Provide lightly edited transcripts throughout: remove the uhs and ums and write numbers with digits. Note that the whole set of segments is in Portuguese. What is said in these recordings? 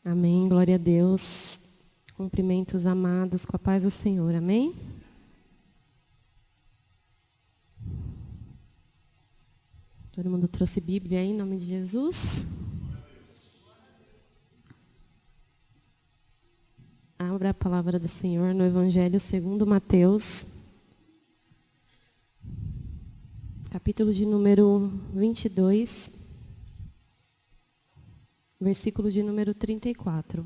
Amém, glória a Deus. Cumprimentos amados com a paz do Senhor, amém? Todo mundo trouxe Bíblia aí, em nome de Jesus? Abra a palavra do Senhor no Evangelho segundo Mateus, capítulo de número 22, versículo de número 34.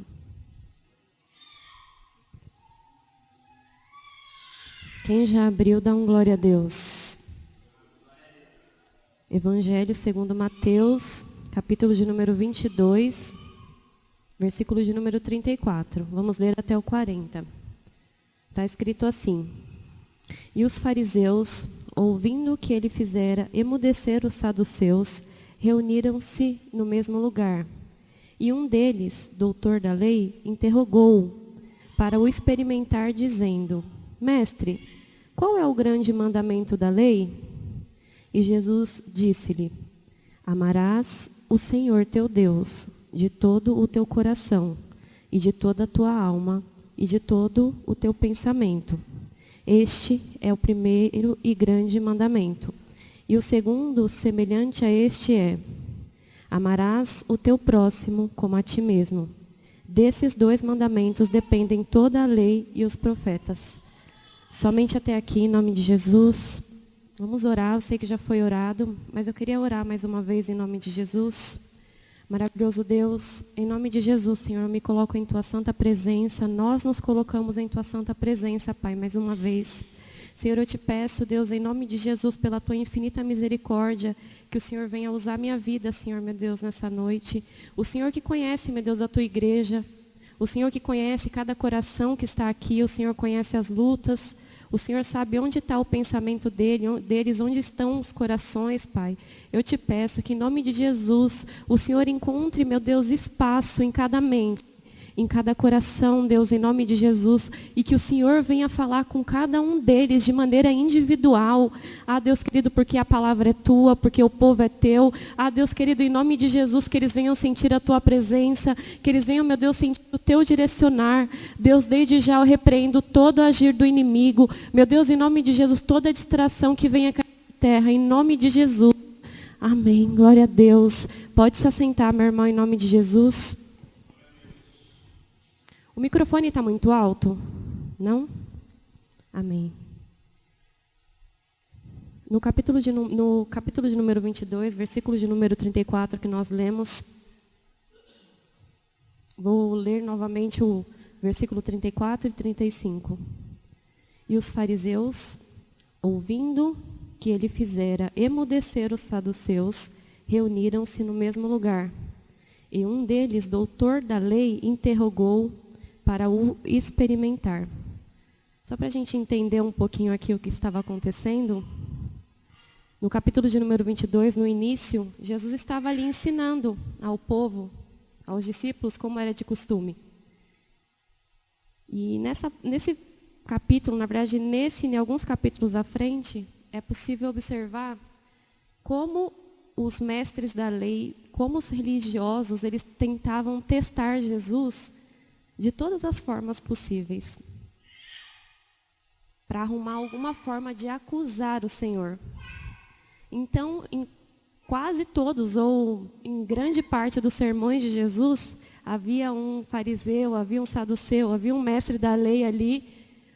Quem já abriu, dá um glória a Deus. Evangelho segundo Mateus, capítulo de número 22, versículo de número 34. Vamos ler até o 40. Está escrito assim: E os fariseus, ouvindo que ele fizera emudecer os saduceus, reuniram-se no mesmo lugar. E um deles, doutor da lei, interrogou-o para o experimentar, dizendo: Mestre, qual é o grande mandamento da lei? E Jesus disse-lhe: Amarás o Senhor teu Deus de todo o teu coração, e de toda a tua alma, e de todo o teu pensamento. Este é o primeiro e grande mandamento. E o segundo, semelhante a este, é: Amarás o teu próximo como a ti mesmo. Desses dois mandamentos dependem toda a lei e os profetas. Somente até aqui, em nome de Jesus. Vamos orar, eu sei que já foi orado, mas eu queria orar mais uma vez em nome de Jesus. Maravilhoso Deus, em nome de Jesus, Senhor, eu me coloco em Tua santa presença. Nós nos colocamos em Tua santa presença, Pai, mais uma vez. Senhor, eu te peço, Deus, em nome de Jesus, pela Tua infinita misericórdia, que o Senhor venha usar minha vida, Senhor, meu Deus, nessa noite. O Senhor que conhece, meu Deus, a Tua igreja, o Senhor que conhece cada coração que está aqui, o Senhor conhece as lutas, o Senhor sabe onde está o pensamento deles, onde estão os corações, Pai. Eu te peço que, em nome de Jesus, o Senhor encontre, meu Deus, espaço em cada mente, em cada coração, Deus, em nome de Jesus, e que o Senhor venha falar com cada um deles de maneira individual. Ah, Deus querido, porque a palavra é Tua, porque o povo é Teu. Ah, Deus querido, em nome de Jesus, que eles venham sentir a Tua presença, que eles venham, meu Deus, sentir o Teu direcionar. Deus, desde já eu repreendo todo agir do inimigo. Meu Deus, em nome de Jesus, toda distração que venha cair na terra, em nome de Jesus. Amém, glória a Deus. Pode se assentar, meu irmão, em nome de Jesus. O microfone está muito alto? Não? Amém. No capítulo de número 22, versículo de número 34 que nós lemos, vou ler novamente o versículo 34 e 35. E os fariseus, ouvindo que ele fizera emudecer os saduceus, reuniram-se no mesmo lugar. E um deles, doutor da lei, interrogou para o experimentar. Só para a gente entender um pouquinho aqui o que estava acontecendo, no capítulo de número 22, no início, Jesus estava ali ensinando ao povo, aos discípulos, como era de costume. E nesse capítulo, na verdade, em alguns capítulos à frente, é possível observar como os mestres da lei, como os religiosos, eles tentavam testar Jesus de todas as formas possíveis, para arrumar alguma forma de acusar o Senhor. Então, em quase todos, ou em grande parte dos sermões de Jesus, havia um fariseu, havia um saduceu, havia um mestre da lei ali,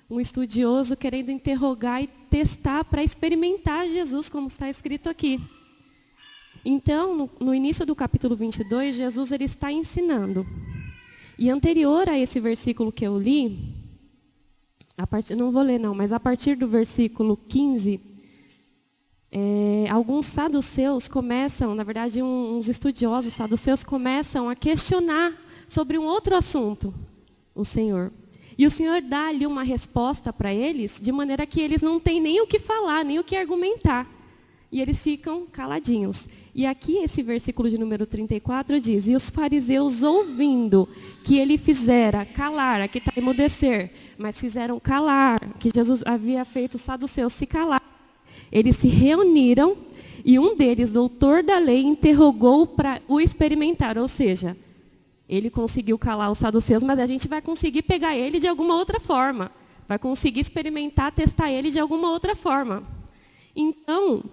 um estudioso querendo interrogar e testar para experimentar Jesus, como está escrito aqui. Então, no início do capítulo 22, Jesus ele está ensinando. E anterior a esse versículo que eu li, não vou ler não, mas a partir do versículo 15, alguns saduceus começam, na verdade uns estudiosos saduceus começam a questionar sobre um outro assunto, o Senhor. E o Senhor dá ali uma resposta para eles, de maneira que eles não têm nem o que falar, nem o que argumentar. E eles ficam caladinhos. E aqui esse versículo de número 34 diz: E os fariseus, ouvindo que ele fizera calar, aqui está emudecer, mas fizeram calar, que Jesus havia feito os saduceus se calar. Eles se reuniram e um deles, doutor da lei, interrogou para o experimentar, ou seja, Ele conseguiu calar os saduceus, mas a gente vai conseguir pegar ele de alguma outra forma. Vai conseguir experimentar, testar ele de alguma outra forma. Então,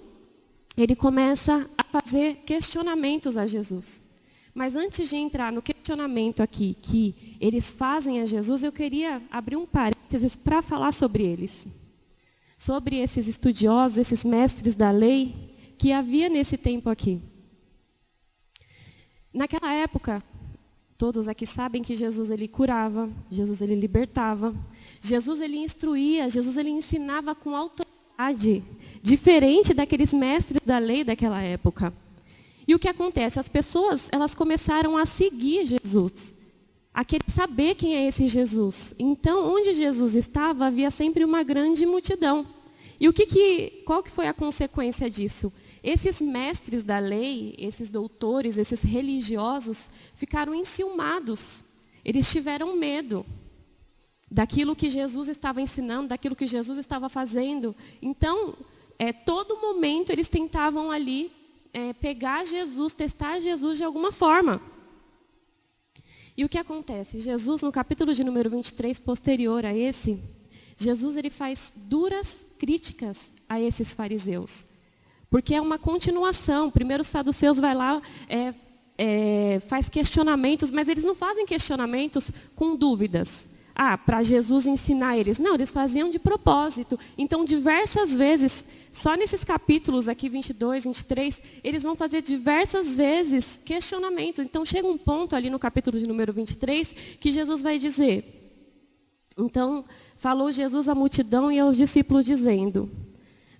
ele começa a fazer questionamentos a Jesus. Mas antes de entrar no questionamento aqui que eles fazem a Jesus, eu queria abrir um parênteses para falar sobre eles. Sobre esses estudiosos, esses mestres da lei que havia nesse tempo aqui. Naquela época, todos aqui sabem que Jesus ele curava, Jesus ele libertava, Jesus ele instruía, Jesus ele ensinava com autoridade, diferente daqueles mestres da lei daquela época. E o que acontece? As pessoas elas começaram a seguir Jesus, a querer saber quem é esse Jesus. Então, onde Jesus estava, havia sempre uma grande multidão. E qual que foi a consequência disso? Esses mestres da lei, esses doutores, esses religiosos, ficaram enciumados. Eles tiveram medo daquilo que Jesus estava ensinando, daquilo que Jesus estava fazendo. Então, todo momento eles tentavam ali pegar Jesus, testar Jesus de alguma forma. E o que acontece? Jesus, no capítulo de número 23, posterior a esse, Jesus ele faz duras críticas a esses fariseus. Porque é uma continuação. Primeiro os saduceus vai lá, faz questionamentos, mas eles não fazem questionamentos com dúvidas. Para Jesus ensinar eles. Não, eles faziam de propósito. Então, diversas vezes, só nesses capítulos aqui, 22, 23, eles vão fazer diversas vezes questionamentos. Então, chega um ponto ali no capítulo de número 23, que Jesus vai dizer. Então, falou Jesus à multidão e aos discípulos, dizendo: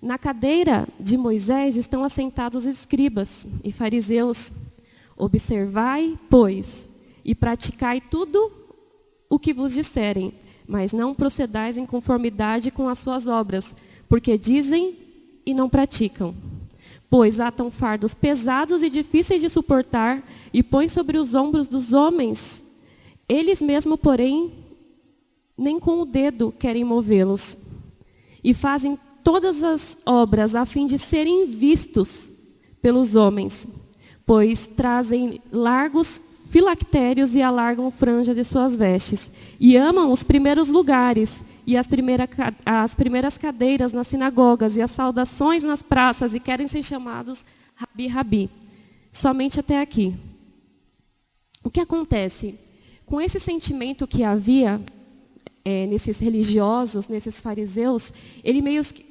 na cadeira de Moisés estão assentados escribas e fariseus. Observai, pois, e praticai tudo o que vos disserem, mas não procedais em conformidade com as suas obras, porque dizem e não praticam. Pois atam fardos pesados e difíceis de suportar e põem sobre os ombros dos homens. Eles mesmos, porém, nem com o dedo querem movê-los. E fazem todas as obras a fim de serem vistos pelos homens, pois trazem largos filactérios e alargam franja de suas vestes, e amam os primeiros lugares, e as primeiras cadeiras nas sinagogas, e as saudações nas praças, e querem ser chamados Rabi, Rabi. Somente até aqui. O que acontece? Com esse sentimento que havia nesses religiosos, nesses fariseus, ele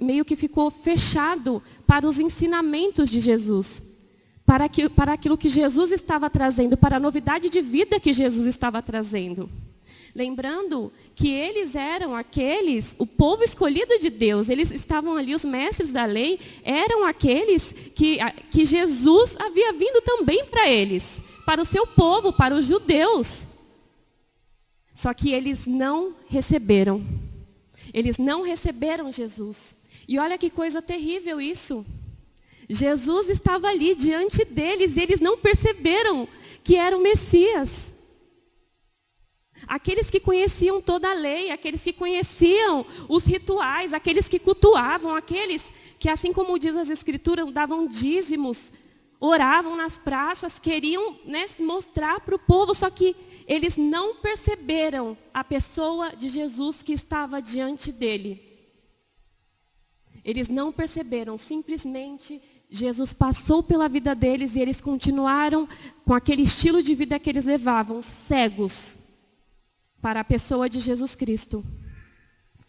meio que ficou fechado para os ensinamentos de Jesus. Para aquilo que Jesus estava trazendo, para a novidade de vida que Jesus estava trazendo. Lembrando que eles eram o povo escolhido de Deus, eles estavam ali, os mestres da lei, eram aqueles que Jesus havia vindo também para eles, para o seu povo, para os judeus. Só que eles não receberam. Eles não receberam Jesus. E olha que coisa terrível isso. Jesus estava ali diante deles e eles não perceberam que era o Messias. Aqueles que conheciam toda a lei, aqueles que conheciam os rituais, aqueles que cultuavam, aqueles que, assim como diz as Escrituras, davam dízimos, oravam nas praças, queriam mostrar para o povo, só que eles não perceberam a pessoa de Jesus que estava diante dele. Eles não perceberam, simplesmente Jesus passou pela vida deles e eles continuaram com aquele estilo de vida que eles levavam, cegos para a pessoa de Jesus Cristo.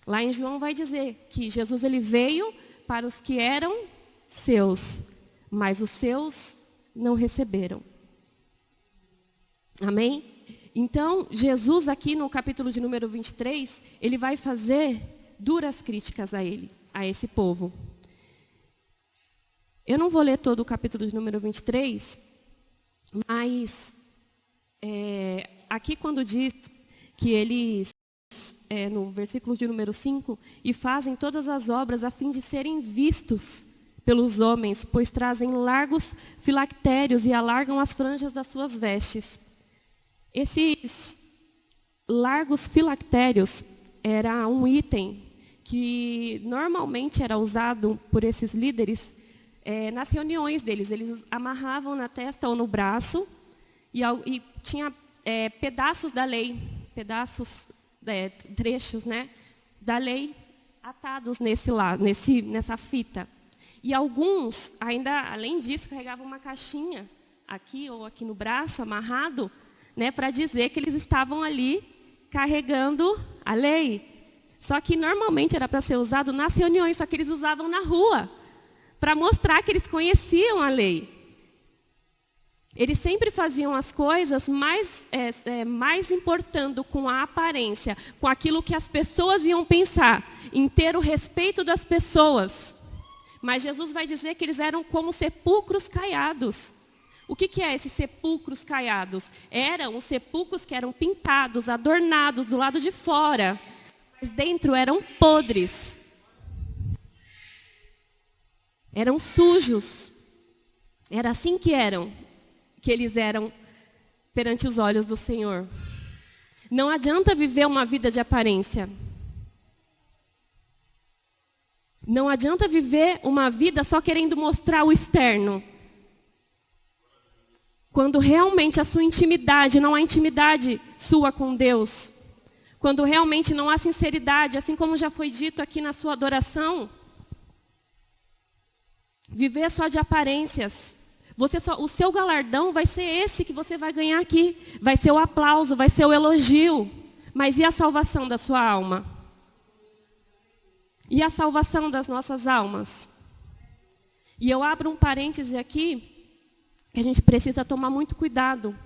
Lá em João vai dizer que Jesus ele veio para os que eram seus, mas os seus não receberam. Amém? Então, Jesus aqui no capítulo de número 23, ele vai fazer duras críticas a esse povo. Eu não vou ler todo o capítulo de número 23, mas aqui quando diz que eles, no versículo de número 5, e fazem todas as obras a fim de serem vistos pelos homens, pois trazem largos filactérios e alargam as franjas das suas vestes. Esses largos filactérios era um item que normalmente era usado por esses líderes nas reuniões deles. Eles amarravam na testa ou no braço e tinha pedaços da lei, trechos, né, da lei atados nessa fita. E alguns, ainda além disso, carregavam uma caixinha aqui ou aqui no braço, amarrado, né, para dizer que eles estavam ali carregando a lei. Só que normalmente era para ser usado nas reuniões, só que eles usavam na rua, para mostrar que eles conheciam a lei. Eles sempre faziam as coisas mais importando com a aparência, com aquilo que as pessoas iam pensar, em ter o respeito das pessoas. Mas Jesus vai dizer que eles eram como sepulcros caiados. O que é esses sepulcros caiados? Eram os sepulcros que eram pintados, adornados do lado de fora, mas dentro eram podres. Eram sujos. Era assim que eles eram perante os olhos do Senhor. Não adianta viver uma vida de aparência. Não adianta viver uma vida só querendo mostrar o externo. Quando realmente a sua intimidade, não há intimidade sua com Deus. Quando realmente não há sinceridade, assim como já foi dito aqui na sua adoração. Viver só de aparências. O seu galardão vai ser esse que você vai ganhar aqui. Vai ser o aplauso, vai ser o elogio. Mas e a salvação da sua alma? E a salvação das nossas almas? E eu abro um parêntese aqui, que a gente precisa tomar muito cuidado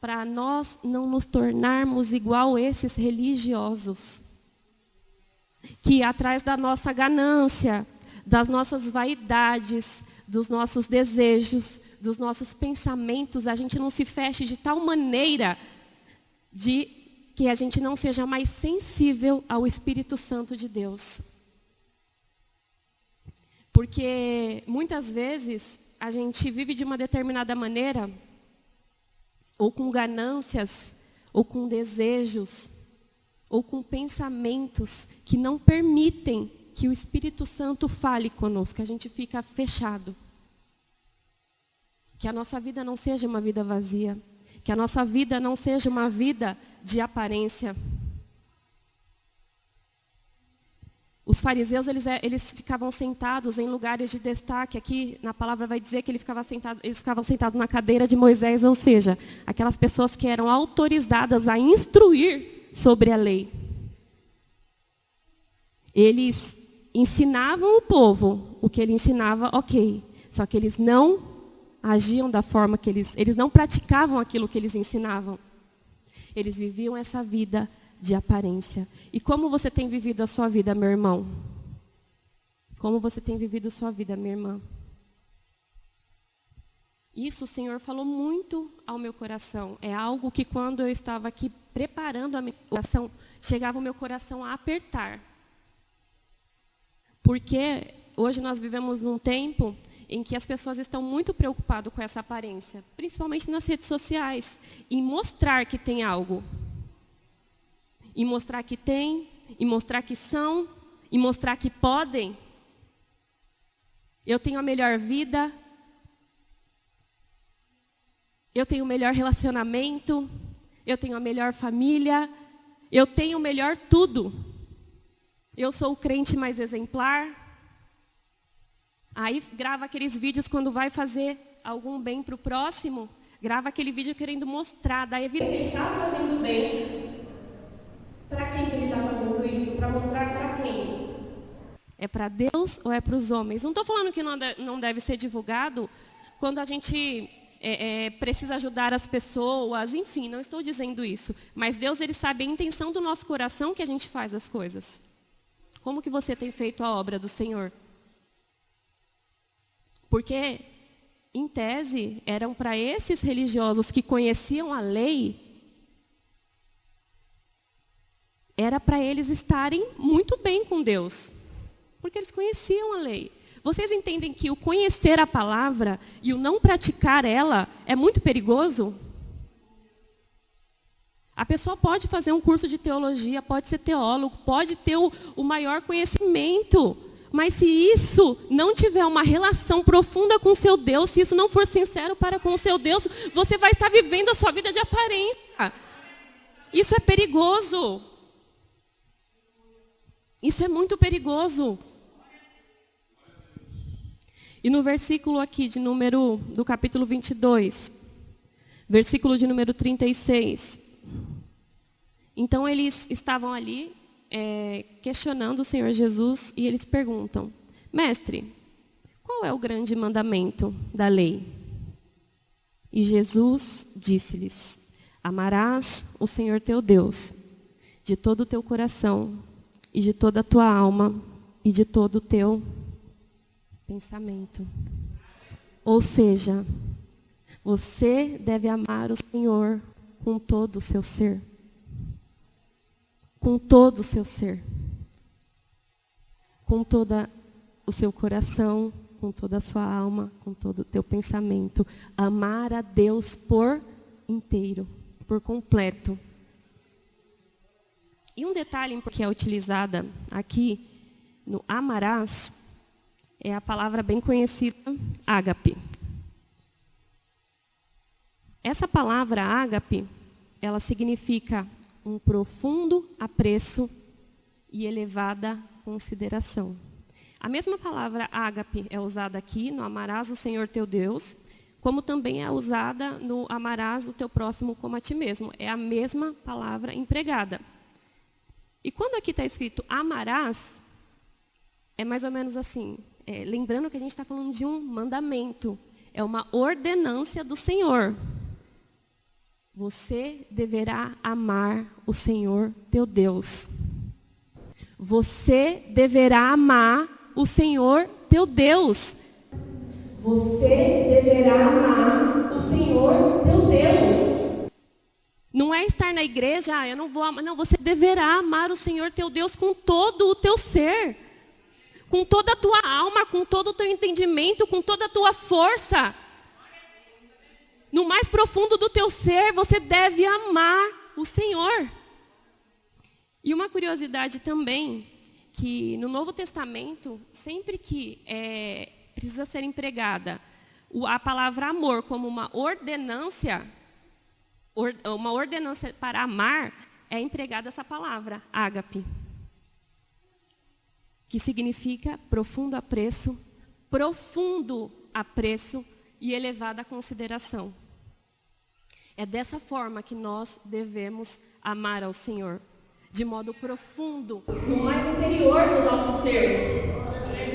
para nós não nos tornarmos igual esses religiosos, que atrás da nossa ganância, das nossas vaidades, dos nossos desejos, dos nossos pensamentos, a gente não se feche de tal maneira de que a gente não seja mais sensível ao Espírito Santo de Deus. Porque muitas vezes a gente vive de uma determinada maneira, ou com ganâncias, ou com desejos, ou com pensamentos que não permitem que o Espírito Santo fale conosco, que a gente fica fechado. Que a nossa vida não seja uma vida vazia, que a nossa vida não seja uma vida de aparência. Os fariseus, eles ficavam sentados em lugares de destaque. Aqui na palavra vai dizer que eles ficavam sentados na cadeira de Moisés, ou seja, aquelas pessoas que eram autorizadas a instruir sobre a lei. Eles ensinavam o povo o que ele ensinava, ok. Só que eles não agiam da forma que eles não praticavam aquilo que eles ensinavam. Eles viviam essa vida de aparência. E como você tem vivido a sua vida, meu irmão? Como você tem vivido a sua vida, minha irmã? Isso o Senhor falou muito ao meu coração. É algo que quando eu estava aqui preparando a minha oração, chegava o meu coração a apertar. Porque hoje nós vivemos num tempo em que as pessoas estão muito preocupadas com essa aparência, principalmente nas redes sociais, em mostrar que tem algo. E mostrar que tem, e mostrar que são, e mostrar que podem. Eu tenho a melhor vida, eu tenho o melhor relacionamento, eu tenho a melhor família, eu tenho o melhor tudo. Eu sou o crente mais exemplar. Aí grava aqueles vídeos quando vai fazer algum bem para o próximo, grava aquele vídeo querendo mostrar, da evidência que ele está fazendo bem. Para quem que ele está fazendo isso? Para mostrar para quem? É para Deus ou é para os homens? Não estou falando que não deve ser divulgado quando a gente precisa ajudar as pessoas, enfim, não estou dizendo isso. Mas Deus, ele sabe a intenção do nosso coração que a gente faz as coisas. Como que você tem feito a obra do Senhor? Porque, em tese, eram para esses religiosos que conheciam a lei, era para eles estarem muito bem com Deus, porque eles conheciam a lei. Vocês entendem que o conhecer a palavra e o não praticar ela é muito perigoso? A pessoa pode fazer um curso de teologia, pode ser teólogo, pode ter o maior conhecimento, Mas se isso não tiver uma relação profunda com o seu Deus, se isso não for sincero para com o seu Deus, você vai estar vivendo a sua vida de aparência. Isso é perigoso. Isso é muito perigoso. E no versículo aqui do capítulo 22, versículo de número 36. Então eles estavam ali questionando o Senhor Jesus e eles perguntam: Mestre, qual é o grande mandamento da lei? E Jesus disse-lhes: Amarás o Senhor teu Deus de todo o teu coração e de toda a tua alma e de todo o teu pensamento. Ou seja, você deve amar o Senhor com todo o seu ser. Com todo o seu ser. Com todo o seu coração, com toda a sua alma, com todo o teu pensamento. Amar a Deus por inteiro, por completo. E um detalhe que é utilizada aqui no amarás é a palavra bem conhecida, ágape. Essa palavra ágape, ela significa um profundo apreço e elevada consideração. A mesma palavra ágape é usada aqui no amarás o Senhor teu Deus, como também é usada no amarás o teu próximo como a ti mesmo. É a mesma palavra empregada. E quando aqui está escrito amarás, é mais ou menos assim, lembrando que a gente está falando de um mandamento, é uma ordenância do Senhor. Você deverá amar o Senhor teu Deus. Você deverá amar o Senhor teu Deus. Você deverá amar o Senhor teu Deus. Não é estar na igreja, eu não vou amar. Não, você deverá amar o Senhor teu Deus com todo o teu ser. Com toda a tua alma, com todo o teu entendimento, com toda a tua força. No mais profundo do teu ser, você deve amar o Senhor. E uma curiosidade também, que no Novo Testamento, sempre que precisa ser empregada a palavra amor como uma ordenância para amar, é empregada essa palavra, ágape, que significa profundo apreço e elevada consideração. É dessa forma que nós devemos amar ao Senhor, de modo profundo, no mais interior do nosso ser.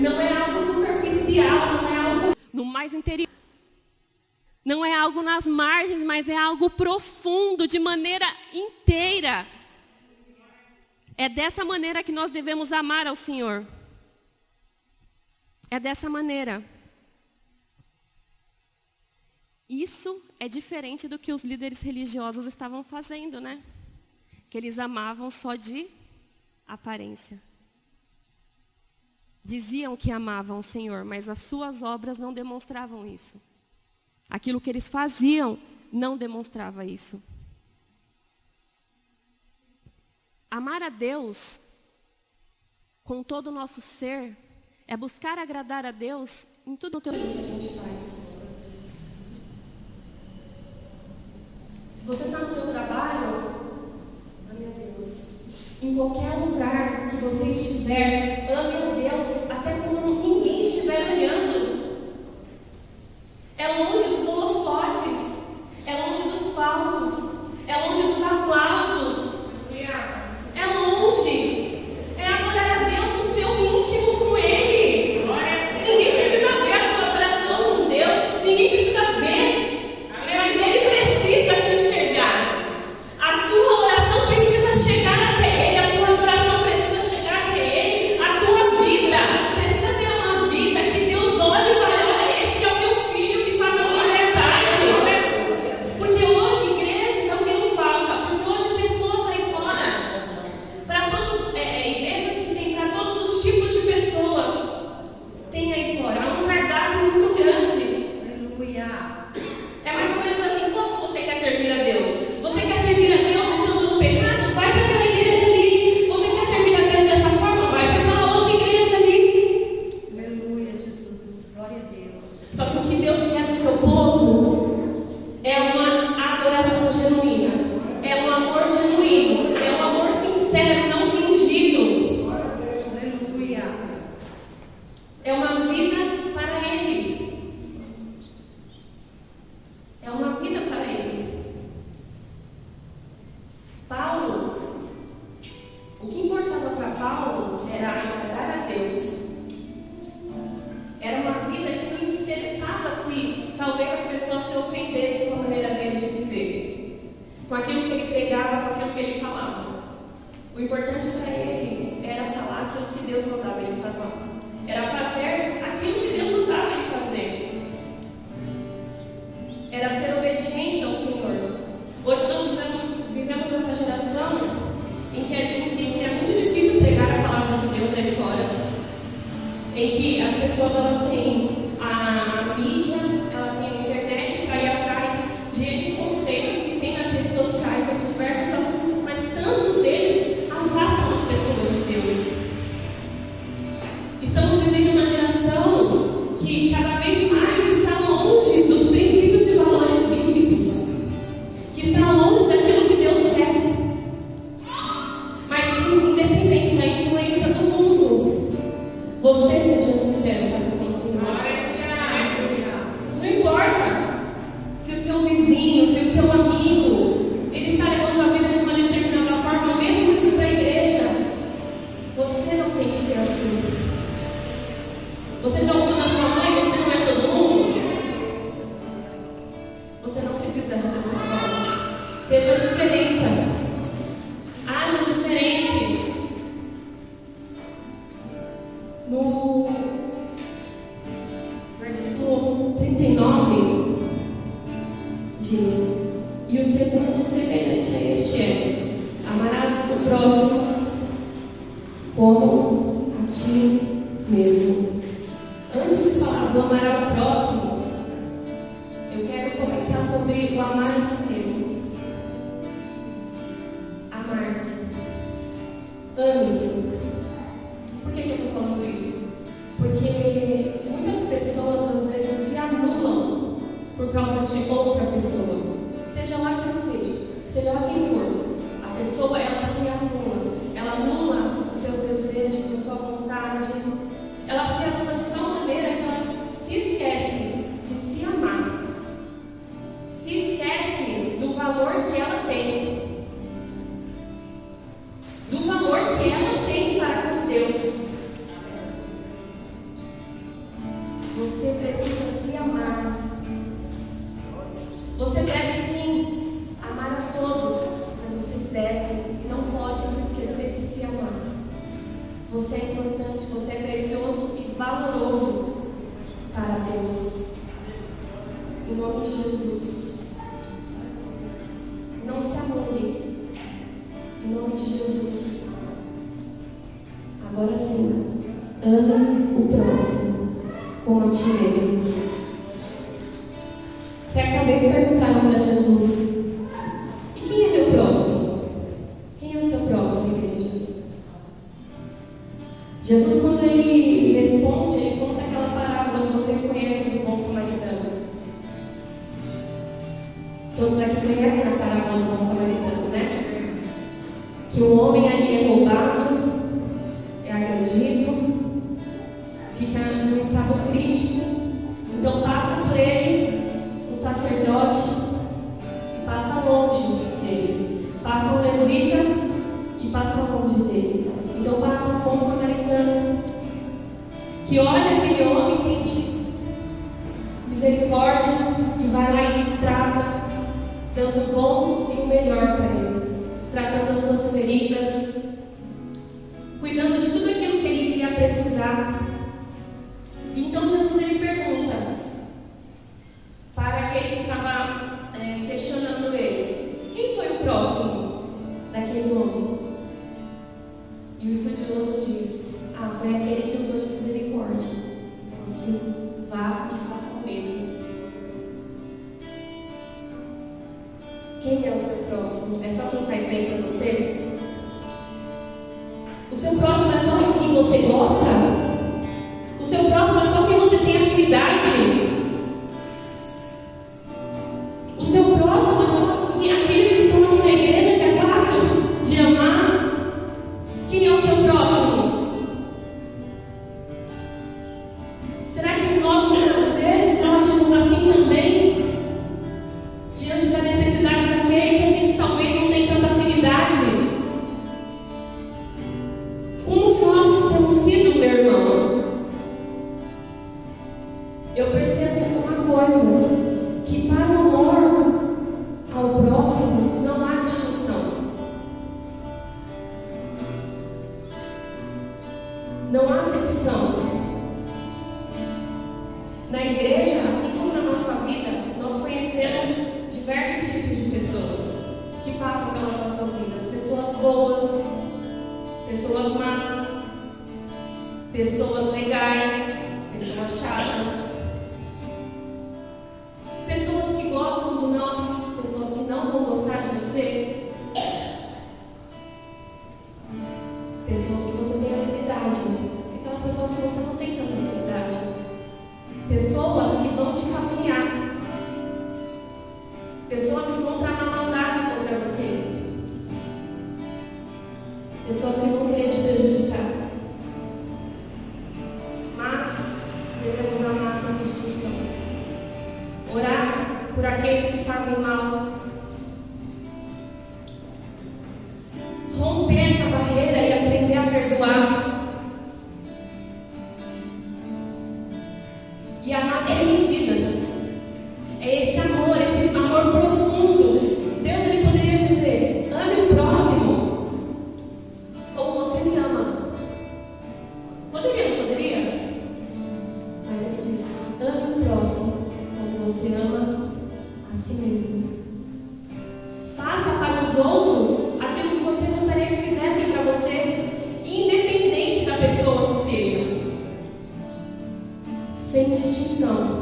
Não é algo superficial, não é algo no mais interior. Não é algo nas margens, mas é algo profundo, de maneira inteira. É dessa maneira que nós devemos amar ao Senhor. É dessa maneira. Isso é diferente do que os líderes religiosos estavam fazendo, né? Que eles amavam só de aparência. Diziam que amavam o Senhor, mas as suas obras não demonstravam isso. Aquilo que eles faziam não demonstrava isso. Amar a Deus com todo o nosso ser é buscar agradar a Deus em tudo o que a gente faz. Se você está no seu trabalho, ame a Deus. Em qualquer lugar que você estiver, ame a Deus, até quando ninguém estiver olhando. É longe dos holofotes, é longe dos palcos, é longe dos aplausos. É longe. É adorar a Deus no seu íntimo com Ele. Ninguém precisa ver a sua adoração com Deus. Ninguém precisa ver. Mas Ele precisa te enxergar. A tua oração precisa chegar até Ele. A tua adoração precisa chegar até Ele. A tua vida precisa ser uma vida que Deus olha aquilo que ele pregava, com aquilo que ele falava. O importante para ele era falar aquilo que Deus mandava ele falar. Era fazer aquilo que Deus mandava ele fazer. Era ser obediente ao Senhor. Hoje nós vivemos essa geração em que é muito difícil pregar a palavra de Deus aí fora. Em que as pessoas elas têm a mídia, ela tem a internet para ir atrás de conceitos que tem nas redes sociais sobre diversos assuntos, mas tantos deles afastam as pessoas de Deus. Estamos vivendo uma geração que cada vez mais está longe dos princípios e valores bíblicos, que está longe daquilo que Deus quer, mas que, independente da influência do mundo, você seja sincero com o Senhor. Não importa se o seu vizinho, se o seu amigo, ele está levando a vida de uma determinada forma, mesmo indo para a igreja, você não tem que ser assim. Você já ouviu na sua mãe, você não é todo mundo? Você não precisa agir dessa forma. Seja a diferença. Haja diferente. No versículo 39 diz: e o segundo semelhante a este é: amarás o próximo como a ti mesmo. Antes de falar do amar ao próximo, eu quero comentar sobre o amar a si mesmo. Amar-se. Ame-se. Por que eu estou falando isso? Porque muitas pessoas às vezes se anulam por causa de outra pessoa. Seja lá quem seja lá quem for. A pessoa, ela se anula. Ela anula os seus desejos, a sua vontade. Ela se anula de tal maneira que ela se esquece de se amar. Se esquece do valor que ela tem. Do valor que ela tem para com Deus. Você precisa se amar. Você deve sim amar a todos, mas você deve e não pode se esquecer de se amar. Você é importante, você é precioso e valoroso para Deus. Em nome de Jesus. Não se anule. Em nome de Jesus. Agora sim, ame o próximo como a ti mesmo. Certa vez perguntaram para Jesus: e quem é meu próximo? Quem é o seu próximo, igreja? Jesus, quando ele responde, ele conta aquela parábola que vocês conhecem do bom samaritano. Todos aqui conhecem a parábola do bom samaritano, né? Que um homem ali é roubado, é agredido, fica num estado crítico. Então passa por ele um sacerdote e passa longe dele. Passa um levita e passa longe dele. Então passa um bom samaritano que olha aquele homem, sente misericórdia e vai lá e trata, dando o bom e o melhor para ele, tratando as suas feridas, cuidando de tudo aquilo que ele iria precisar. Então Jesus ele pergunta para aquele que estava questionando ele: quem foi o próximo daquele homem? E o estudioso diz: foi aquele que usou de misericórdia. Falou assim: vá e faça o mesmo. Quem é o seu próximo? É só quem faz bem para você? O seu próximo é só quem você gosta? O seu próximo é só quem você tem afinidade? O seu próximo é só aqueles que estão aqui na igreja que é fácil de amar? Quem é o seu próximo? Será que nós muitas vezes não agimos assim também? Diante da necessidade daquele que a gente talvez não tem tanta afinidade? Como que nós temos sido, meu irmão? Eu percebo boas, pessoas más, pessoas legais, pessoas chatas, pessoas que gostam de nós, pessoas que não vão gostar de você, pessoas que você tem afinidade, aquelas pessoas que você não tem tanta afinidade, pessoas que vão te caluniar, pessoas que vão tramar maldade contra você, pessoas que vão querer te prejudicar. Mas devemos amar sem distinção, orar por aqueles que fazem mal, romper essa barreira e aprender a perdoar e amar sem medidas. É esse amor profundo. Deus, ele poderia dizer: ame o próximo como você me ama. Poderia, não poderia? Mas ele diz: ame o próximo como você ama a si mesmo. Faça para os outros aquilo que você gostaria que fizessem para você, independente da pessoa que seja, sem distinção.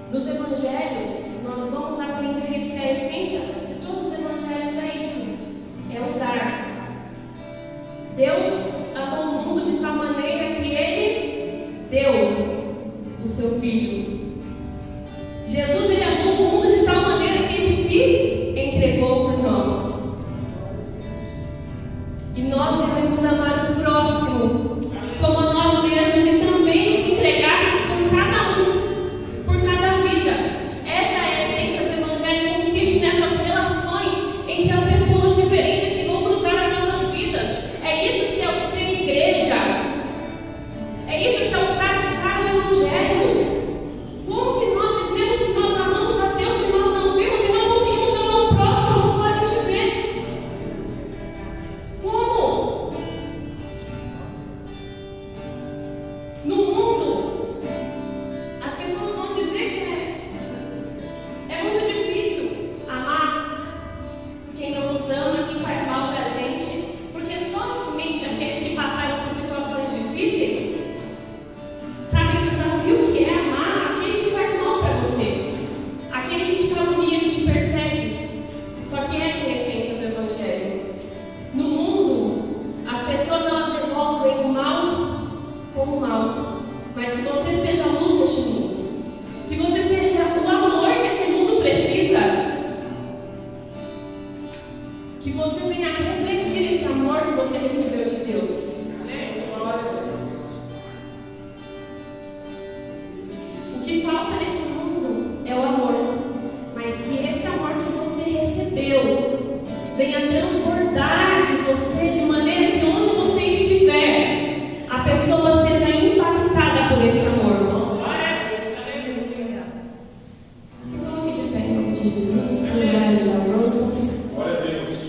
Nos evangelhos, nós vamos aprender isso, que a essência de todos os evangelhos é isso: é o dar. Deus amou o mundo de tal maneira que Ele deu o seu Filho. Jesus, ele amou o mundo de tal maneira que Ele se entregou por nós. E nós devemos amar o próximo como a nós mesmos e também nos entregar por cada um, por cada vida. Essa é a essência do Evangelho, consiste nessas relações entre as pessoas diferentes que vão cruzar as nossas vidas. É isso que é o ser igreja. É isso que é o praticar o Evangelho. Como que nós dizemos que nós amamos a Deus se nós não vimos e não conseguimos amar o próximo como a gente vê? Como? No mundo, as pessoas vão dizer que é muito difícil amar quem não nos ama, quem faz mal pra gente, porque somente aqueles que passaram por situações difíceis sabem o desafio que é amar aquele que faz mal pra você, aquele que te calunia, que te persegue. Só que essa é a essência do Evangelho. No mundo, as pessoas elas devolvem o mal com o mal, mas que você seja a luz deste mundo, que você seja o amor que esse mundo precisa, que você venha refletir esse amor que você recebeu de Deus. O que falta nesse mundo é o amor, mas que esse amor que você recebeu venha transbordar de você de maneira que onde você estiver, a pessoa seja impactada por esse amor. Se coloque de pé em nome de Jesus, no lugar de louvança. Glória a Deus.